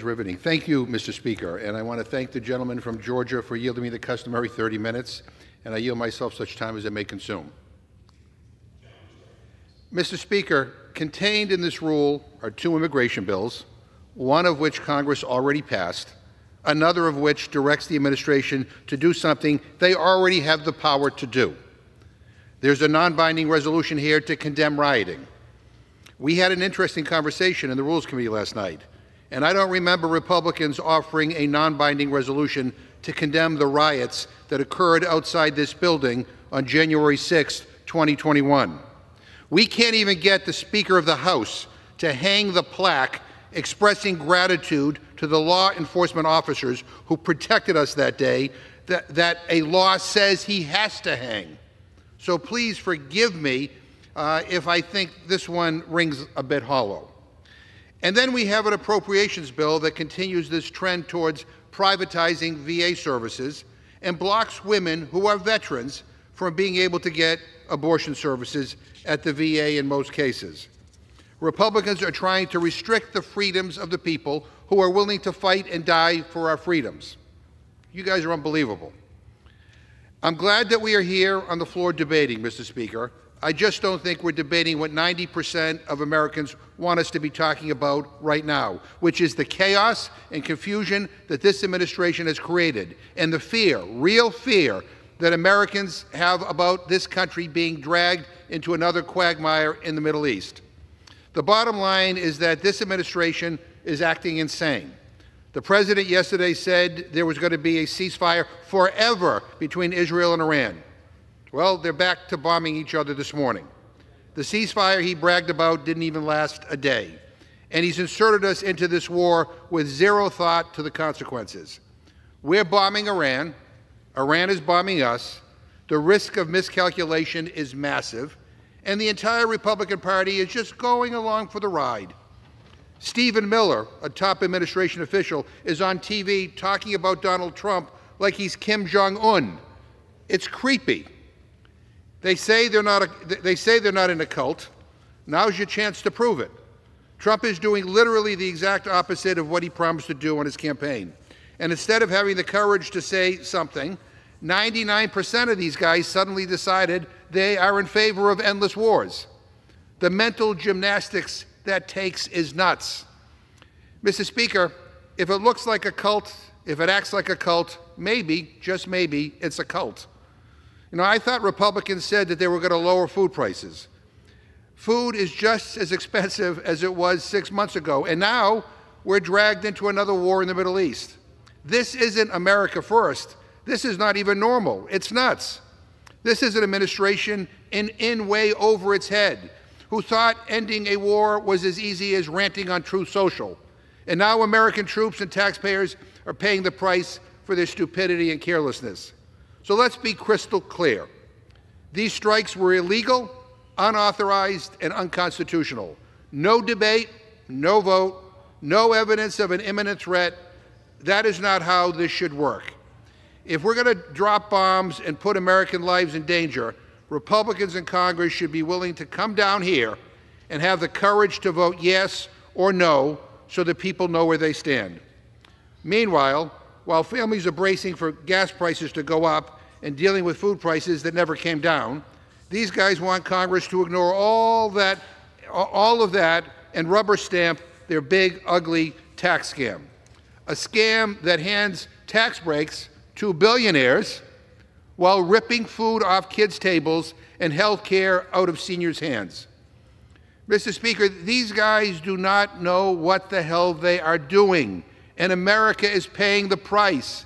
riveting. Thank you, Mr. Speaker, and I want to thank the gentleman from Georgia for yielding me the customary 30 minutes, and I yield myself such time as I may consume. Mr. Speaker, contained in this rule are 2 immigration bills, one of which Congress already passed, another of which directs the administration to do something they already have the power to do. There's a non-binding resolution here to condemn rioting. We had an interesting conversation in the Rules Committee last night, and I don't remember Republicans offering a non-binding resolution to condemn the riots that occurred outside this building on January 6, 2021. We can't even get the Speaker of the House to hang the plaque expressing gratitude to the law enforcement officers who protected us that day that a law says he has to hang. So please forgive me if I think this one rings a bit hollow. And then we have an appropriations bill that continues this trend towards privatizing VA services and blocks women who are veterans from being able to get abortion services at the VA in most cases. Republicans are trying to restrict the freedoms of the people who are willing to fight and die for our freedoms. You guys are unbelievable. I'm glad that we are here on the floor debating, Mr. Speaker. I just don't think we're debating what 90% of Americans want us to be talking about right now, which is the chaos and confusion that this administration has created and the fear, real fear, that Americans have about this country being dragged into another quagmire in the Middle East. The bottom line is that this administration is acting insane. The President yesterday said there was going to be a ceasefire forever between Israel and Iran. Well, they're back to bombing each other this morning. The ceasefire he bragged about didn't even last a day. And he's inserted us into this war with zero thought to the consequences. We're bombing Iran. Iran is bombing us. The risk of miscalculation is massive. And the entire Republican Party is just going along for the ride. Stephen Miller, a top administration official, is on TV talking about Donald Trump like he's Kim Jong-un. It's creepy. They say they're not in a cult. Now's your chance to prove it. Trump is doing literally the exact opposite of what he promised to do on his campaign. And instead of having the courage to say something, 99% of these guys suddenly decided they are in favor of endless wars. The mental gymnastics that takes is nuts. Mr. Speaker, if it looks like a cult, if it acts like a cult, maybe, just maybe, it's a cult. You know, I thought Republicans said that they were going to lower food prices. Food is just as expensive as it was 6 months ago, and now we're dragged into another war in the Middle East. This isn't America first. This is not even normal. It's nuts. This is an administration in way over its head, who thought ending a war was as easy as ranting on Truth Social. And now American troops and taxpayers are paying the price for their stupidity and carelessness. So let's be crystal clear. These strikes were illegal, unauthorized, and unconstitutional. No debate, no vote, no evidence of an imminent threat. That is not how this should work. If we're going to drop bombs and put American lives in danger, Republicans in Congress should be willing to come down here and have the courage to vote yes or no so that people know where they stand. Meanwhile, while families are bracing for gas prices to go up and dealing with food prices that never came down, these guys want Congress to ignore all of that and rubber stamp their big, ugly tax scam. A scam that hands tax breaks to billionaires while ripping food off kids' tables and health care out of seniors' hands. Mr. Speaker, these guys do not know what the hell they are doing, and America is paying the price.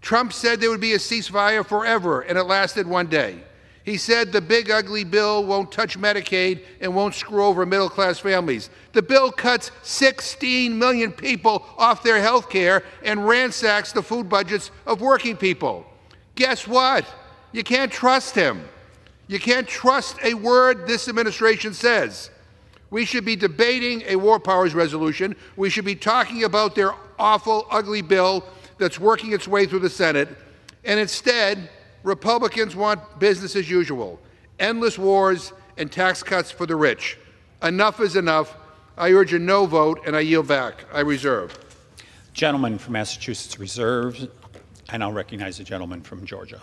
Trump said there would be a ceasefire forever, and it lasted one day. He said the big ugly bill won't touch Medicaid and won't screw over middle-class families. The bill cuts 16 million people off their health care and ransacks the food budgets of working people. Guess what? You can't trust him. You can't trust a word this administration says. We should be debating a war powers resolution. We should be talking about their awful, ugly bill that's working its way through the Senate. And instead, Republicans want business as usual, endless wars and tax cuts for the rich. Enough is enough. I urge a no vote, and I yield back. I reserve. gentleman from Massachusetts reserved, and I'll recognize the gentleman from Georgia.